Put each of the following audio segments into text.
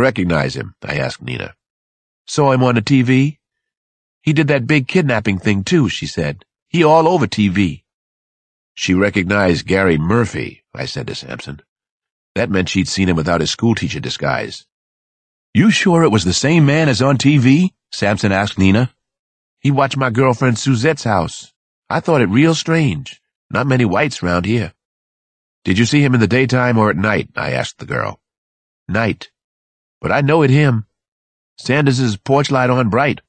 Recognize him? I asked Nina. Saw him on the TV? He did that big kidnapping thing too, she said. He all over TV. She recognized Gary Murphy, I said to Sampson. That meant she'd seen him without his schoolteacher disguise. You sure it was the same man as on TV? Sampson asked Nina. He watched my girlfriend Suzette's house. I thought it real strange. Not many whites round here. Did you see him in the daytime or at night? I asked the girl. Night. But I know it him. Sanders's porch light on bright.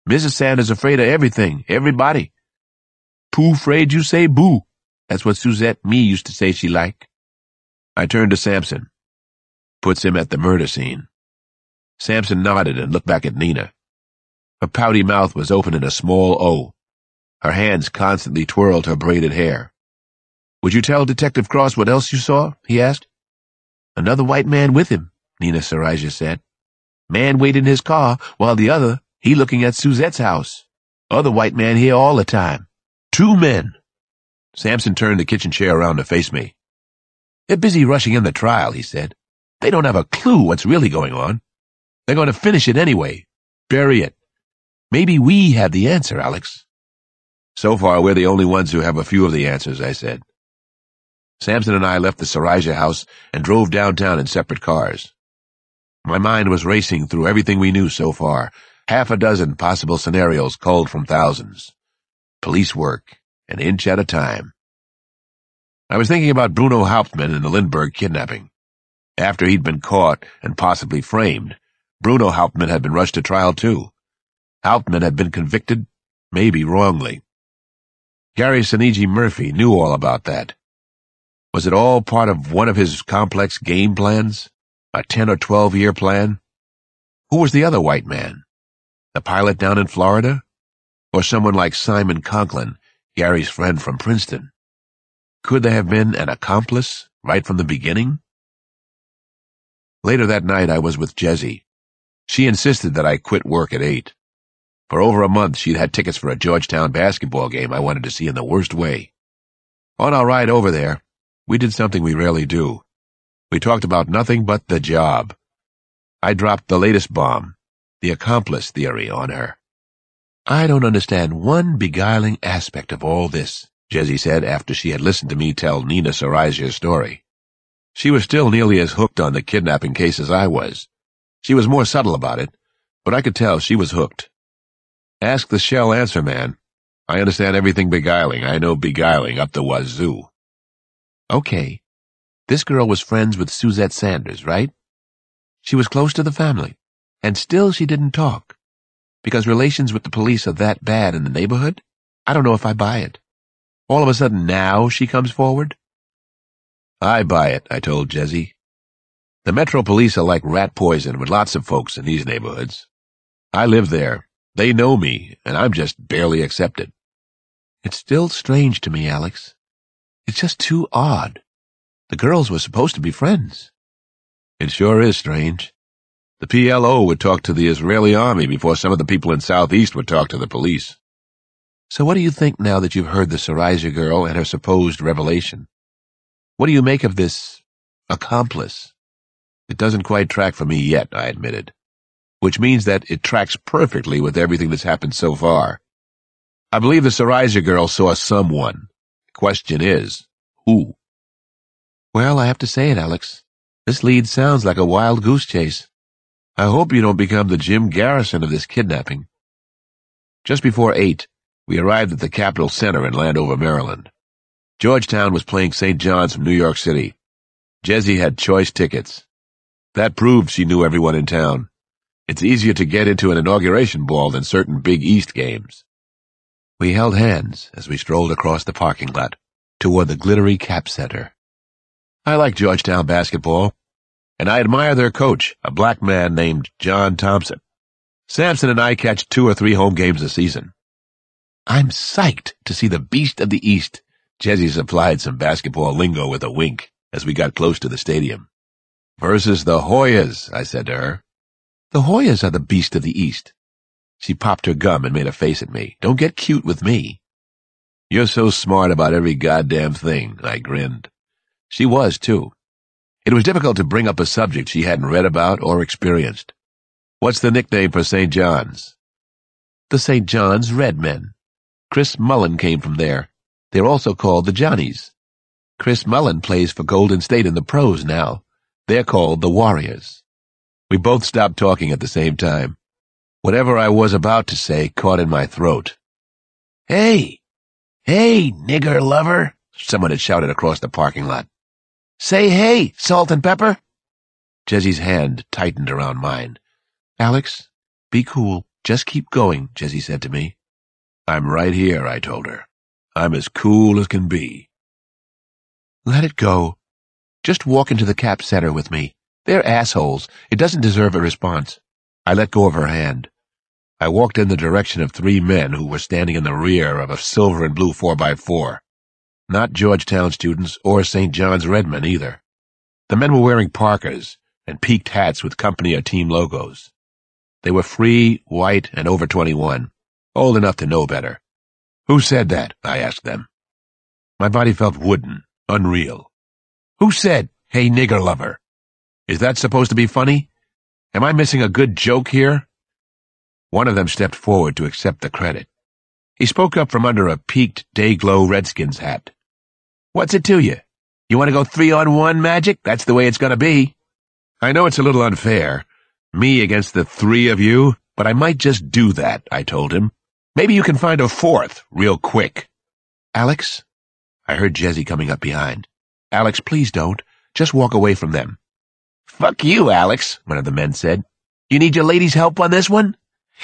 Mrs. Sanders afraid of everything, everybody. Pooh afraid you say boo. That's what Suzette me used to say she like. I turned to Sampson. Puts him at the murder scene. Sampson nodded and looked back at Nina. Her pouty mouth was open in a small O. Her hands constantly twirled her braided hair. Would you tell Detective Cross what else you saw? He asked. Another white man with him, Nina Sarija said. Man waited in his car, while the other, he looking at Suzette's house. Other white man here all the time. 2 men. Sampson turned the kitchen chair around to face me. They're busy rushing in the trial, he said. They don't have a clue what's really going on. They're going to finish it anyway. Bury it. Maybe we have the answer, Alex. So far, we're the only ones who have a few of the answers, I said. Sampson and I left the Sarija house and drove downtown in separate cars. My mind was racing through everything we knew so far, 6 possible scenarios culled from thousands. Police work, an inch at a time. I was thinking about Bruno Hauptmann and the Lindbergh kidnapping. After he'd been caught and possibly framed, Bruno Hauptmann had been rushed to trial too. Hauptmann had been convicted, maybe wrongly. Gary Sinigi Murphy knew all about that. Was it all part of one of his complex game plans? A 10 or 12-year plan? Who was the other white man? The pilot down in Florida? Or someone like Simon Conklin, Gary's friend from Princeton? Could there have been an accomplice right from the beginning? Later that night I was with Jessie. She insisted that I quit work at 8. For over a month she'd had tickets for a Georgetown basketball game I wanted to see in the worst way. On our ride over there, we did something we rarely do. We talked about nothing but the job. I dropped the latest bomb, the accomplice theory, on her. I don't understand one beguiling aspect of all this, Jessie said after she had listened to me tell Nina Sarija's story. She was still nearly as hooked on the kidnapping case as I was. She was more subtle about it, but I could tell she was hooked. Ask the shell answer man. I understand everything beguiling. I know beguiling up the wazoo. Okay. This girl was friends with Suzette Sanders, right? She was close to the family, and still she didn't talk. Because relations with the police are that bad in the neighborhood? I don't know if I buy it. All of a sudden now she comes forward? I buy it, I told Jessie. The Metro Police are like rat poison with lots of folks in these neighborhoods. I live there. They know me, and I'm just barely accepted. It's still strange to me, Alex. It's just too odd. The girls were supposed to be friends. It sure is strange. The PLO would talk to the Israeli army before some of the people in Southeast would talk to the police. So what do you think now that you've heard the Sarija girl and her supposed revelation? What do you make of this accomplice? It doesn't quite track for me yet, I admitted. Which means that it tracks perfectly with everything that's happened so far. I believe the Sarija girl saw someone. The question is, who? Well, I have to say it, Alex. This lead sounds like a wild goose chase. I hope you don't become the Jim Garrison of this kidnapping. Just before 8, we arrived at the Capitol Center in Landover, Maryland. Georgetown was playing St. John's from New York City. Jessie had choice tickets. That proved she knew everyone in town. It's easier to get into an inauguration ball than certain Big East games. We held hands as we strolled across the parking lot toward the glittery Cap Center. I like Georgetown basketball, and I admire their coach, a black man named John Thompson. Sampson and I catch 2 or 3 home games a season. I'm psyched to see the Beast of the East. Jessie supplied some basketball lingo with a wink as we got close to the stadium. Versus the Hoyas, I said to her. The Hoyas are the Beast of the East. She popped her gum and made a face at me. Don't get cute with me. You're so smart about every goddamn thing, I grinned. She was, too. It was difficult to bring up a subject she hadn't read about or experienced. What's the nickname for St. John's? The St. John's Red Men. Chris Mullin came from there. They're also called the Johnnies. Chris Mullin plays for Golden State in the pros now. They're called the Warriors. We both stopped talking at the same time. Whatever I was about to say caught in my throat. Hey! Hey, nigger lover! Someone had shouted across the parking lot. Say hey, salt and pepper! Jessie's hand tightened around mine. Alex, be cool. Just keep going, Jessie said to me. I'm right here, I told her. I'm as cool as can be. Let it go. Just walk into the Cap Center with me. They're assholes. It doesn't deserve a response. I let go of her hand. I walked in the direction of 3 men who were standing in the rear of a silver and blue 4x4. Not Georgetown students or St. John's Redmen either. The men were wearing parkas and peaked hats with company or team logos. They were free, white, and over 21, old enough to know better. Who said that? I asked them. My body felt wooden, unreal. Who said, hey nigger lover? Is that supposed to be funny? Am I missing a good joke here? One of them stepped forward to accept the credit. He spoke up from under a peaked day-glow Redskins hat. What's it to you? You want to go 3-on-1, Magic? That's the way it's going to be. I know it's a little unfair, me against the 3 of you, but I might just do that, I told him. Maybe you can find a 4th, real quick. Alex? I heard Jessie coming up behind. Alex, please don't. Just walk away from them. Fuck you, Alex, one of the men said. You need your lady's help on this one?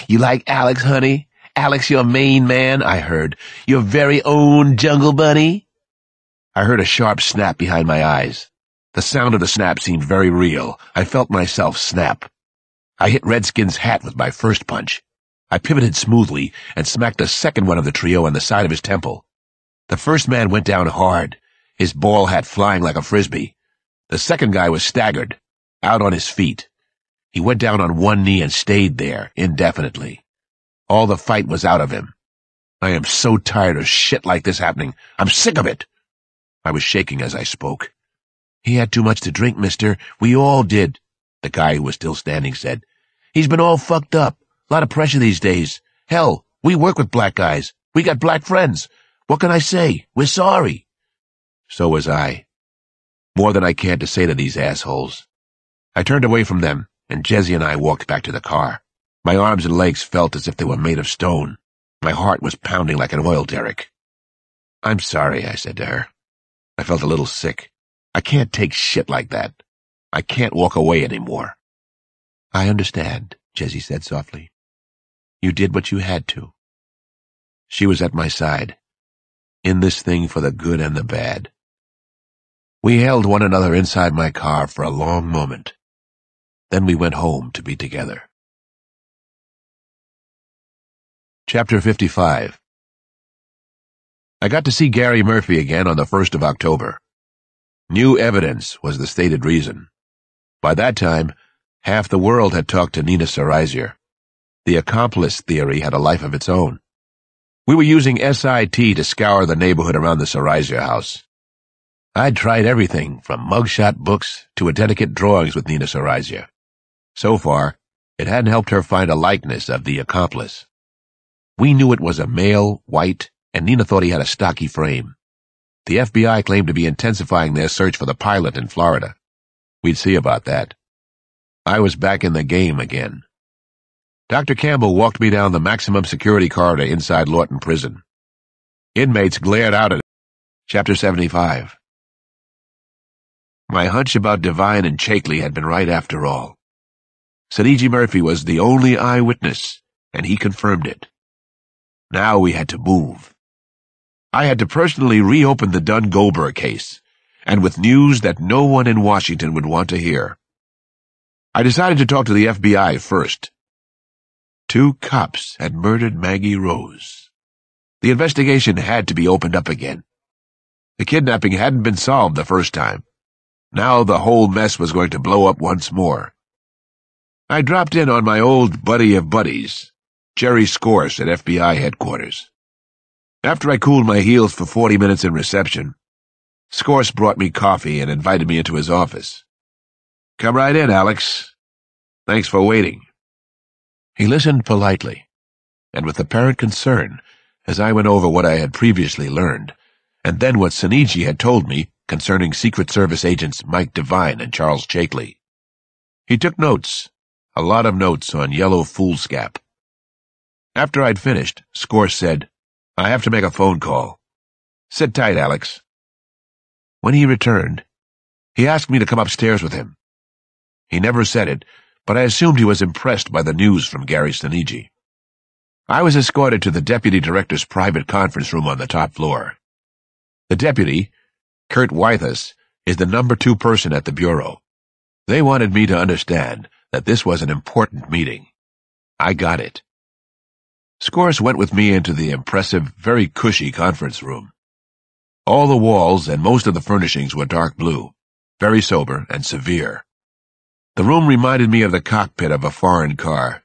You like Alex, honey? Alex, your main man, I heard. Your very own jungle bunny? I heard a sharp snap behind my eyes. The sound of the snap seemed very real. I felt myself snap. I hit Redskin's hat with my first punch. I pivoted smoothly and smacked the second one of the trio on the side of his temple. The first man went down hard, his ball hat flying like a frisbee. The second guy was staggered, out on his feet. He went down on one knee and stayed there indefinitely. All the fight was out of him. I am so tired of shit like this happening. I'm sick of it. I was shaking as I spoke. He had too much to drink, mister. We all did, the guy who was still standing said. He's been all fucked up. A lot of pressure these days. Hell, we work with black guys. We got black friends. What can I say? We're sorry. So was I. More than I cared to say to these assholes. I turned away from them, and Jessie and I walked back to the car. My arms and legs felt as if they were made of stone. My heart was pounding like an oil derrick. I'm sorry, I said to her. I felt a little sick. I can't take shit like that. I can't walk away anymore. I understand, Jessie said softly. You did what you had to. She was at my side, in this thing for the good and the bad. We held one another inside my car for a long moment. Then we went home to be together. Chapter 55. I got to see Gary Murphy again on the 1st of October. New evidence was the stated reason. By that time, half the world had talked to Nina Sarazier. The accomplice theory had a life of its own. We were using SIT to scour the neighborhood around the Sarazier house. I'd tried everything from mugshot books to identikit drawings with Nina Sarazier. So far, it hadn't helped her find a likeness of the accomplice. We knew it was a male, white, and Nina thought he had a stocky frame. The FBI claimed to be intensifying their search for the pilot in Florida. We'd see about that. I was back in the game again. Dr. Campbell walked me down the maximum security corridor inside Lawton Prison. Inmates glared out at it. Chapter 75. My hunch about Devine and Chakley had been right after all. Sadiji Murphy was the only eyewitness, and he confirmed it. Now we had to move. I had to personally reopen the Dunn-Goldberg case, and with news that no one in Washington would want to hear. I decided to talk to the FBI first. 2 cops had murdered Maggie Rose. The investigation had to be opened up again. The kidnapping hadn't been solved the first time. Now the whole mess was going to blow up once more. I dropped in on my old buddy of buddies, Jerry Scorse at FBI headquarters. After I cooled my heels for 40 minutes in reception, Scorse brought me coffee and invited me into his office. Come right in, Alex. Thanks for waiting. He listened politely, and with apparent concern, as I went over what I had previously learned, and then what Senigi had told me concerning Secret Service agents Mike Devine and Charles Chakley. He took notes, a lot of notes on yellow foolscap. After I'd finished, Scorse said, "I have to make a phone call. Sit tight, Alex." When he returned, he asked me to come upstairs with him. He never said it, but I assumed he was impressed by the news from Gary Senigi. I was escorted to the deputy director's private conference room on the top floor. The deputy, Kurt Wythus, is the number 2 person at the bureau. They wanted me to understand that this was an important meeting. I got it. Scorse went with me into the impressive, very cushy conference room. All the walls and most of the furnishings were dark blue, very sober and severe. The room reminded me of the cockpit of a foreign car.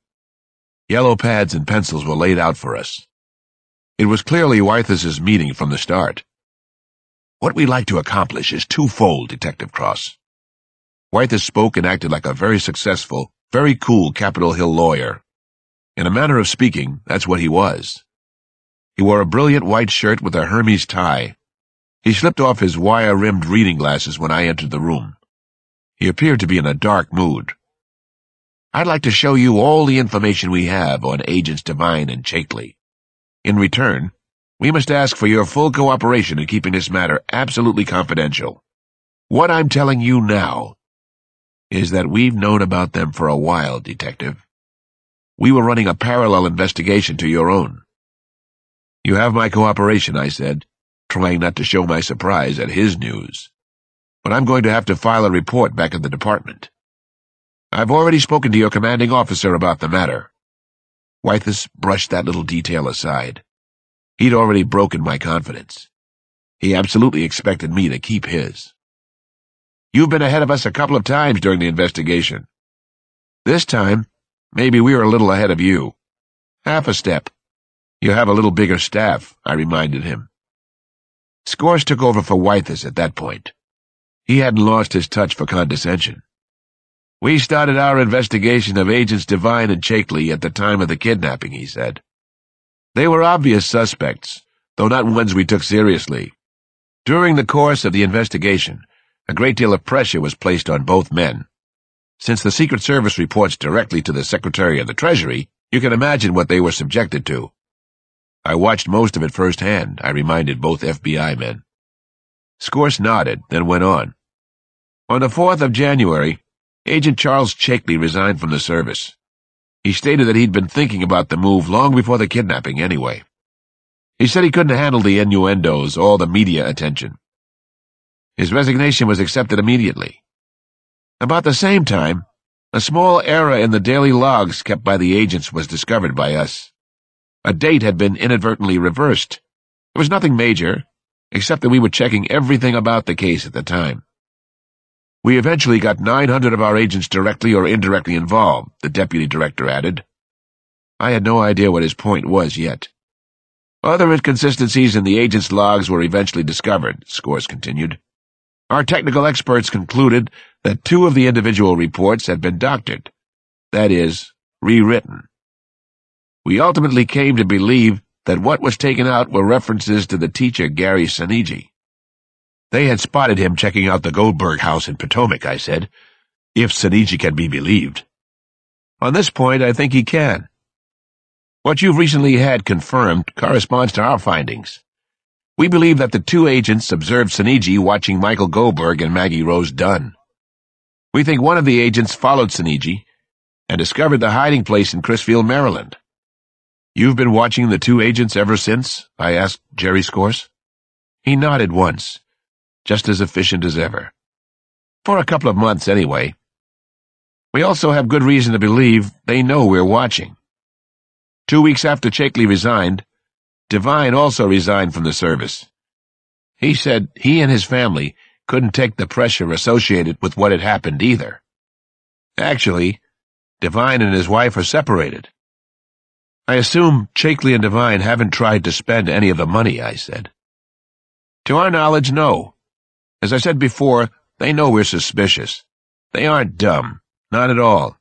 Yellow pads and pencils were laid out for us. It was clearly Wythus's meeting from the start. "What we'd like to accomplish is twofold, Detective Cross." Wythus spoke and acted like a very successful, very cool Capitol Hill lawyer. In a manner of speaking, that's what he was. He wore a brilliant white shirt with a Hermes tie. He slipped off his wire-rimmed reading glasses when I entered the room. He appeared to be in a dark mood. "I'd like to show you all the information we have on Agents Devine and Chakley. In return, we must ask for your full cooperation in keeping this matter absolutely confidential. What I'm telling you now is that we've known about them for a while, Detective. We were running a parallel investigation to your own." "You have my cooperation," I said, trying not to show my surprise at his news. "But I'm going to have to file a report back at the department. I've already spoken to your commanding officer about the matter." Wythus brushed that little detail aside. He'd already broken my confidence. He absolutely expected me to keep his. "You've been ahead of us a couple of times during the investigation. This time, maybe we were a little ahead of you. Half a step. You have a little bigger staff," I reminded him. Scorse took over for Wythus at that point. He hadn't lost his touch for condescension. "We started our investigation of Agents Devine and Chakley at the time of the kidnapping," he said. "They were obvious suspects, though not ones we took seriously. During the course of the investigation, a great deal of pressure was placed on both men. Since the Secret Service reports directly to the Secretary of the Treasury, you can imagine what they were subjected to. I watched most of it firsthand," I reminded both FBI men. Scorse nodded, then went on. "On the 4th of January, Agent Charles Chakley resigned from the service. He stated that he'd been thinking about the move long before the kidnapping anyway. He said he couldn't handle the innuendos, all the media attention. His resignation was accepted immediately. About the same time, a small error in the daily logs kept by the agents was discovered by us. A date had been inadvertently reversed. It was nothing major, except that we were checking everything about the case at the time. We eventually got 900 of our agents directly or indirectly involved," the deputy director added. I had no idea what his point was yet. "Other inconsistencies in the agents' logs were eventually discovered," Scorse continued. "Our technical experts concluded that 2 of the individual reports had been doctored, that is, rewritten. We ultimately came to believe that what was taken out were references to the teacher Gary Senigi. They had spotted him checking out the Goldberg house in Potomac," I said, "if Senigi can be believed. On this point, I think he can. What you've recently had confirmed corresponds to our findings. We believe that the 2 agents observed Senigi watching Michael Goldberg and Maggie Rose Dunn. We think one of the agents followed Senigi and discovered the hiding place in Crisfield, Maryland." "You've been watching the 2 agents ever since?" I asked Jerry Scorse. He nodded once, just as efficient as ever. "For a couple of months, anyway. We also have good reason to believe they know we're watching. 2 weeks after Chakley resigned, Devine also resigned from the service. He said he and his family couldn't take the pressure associated with what had happened either. Actually, Devine and his wife are separated. I assume Chakley and Devine haven't tried to spend any of the money," I said. "To our knowledge, no. As I said before, they know we're suspicious. They aren't dumb. Not at all.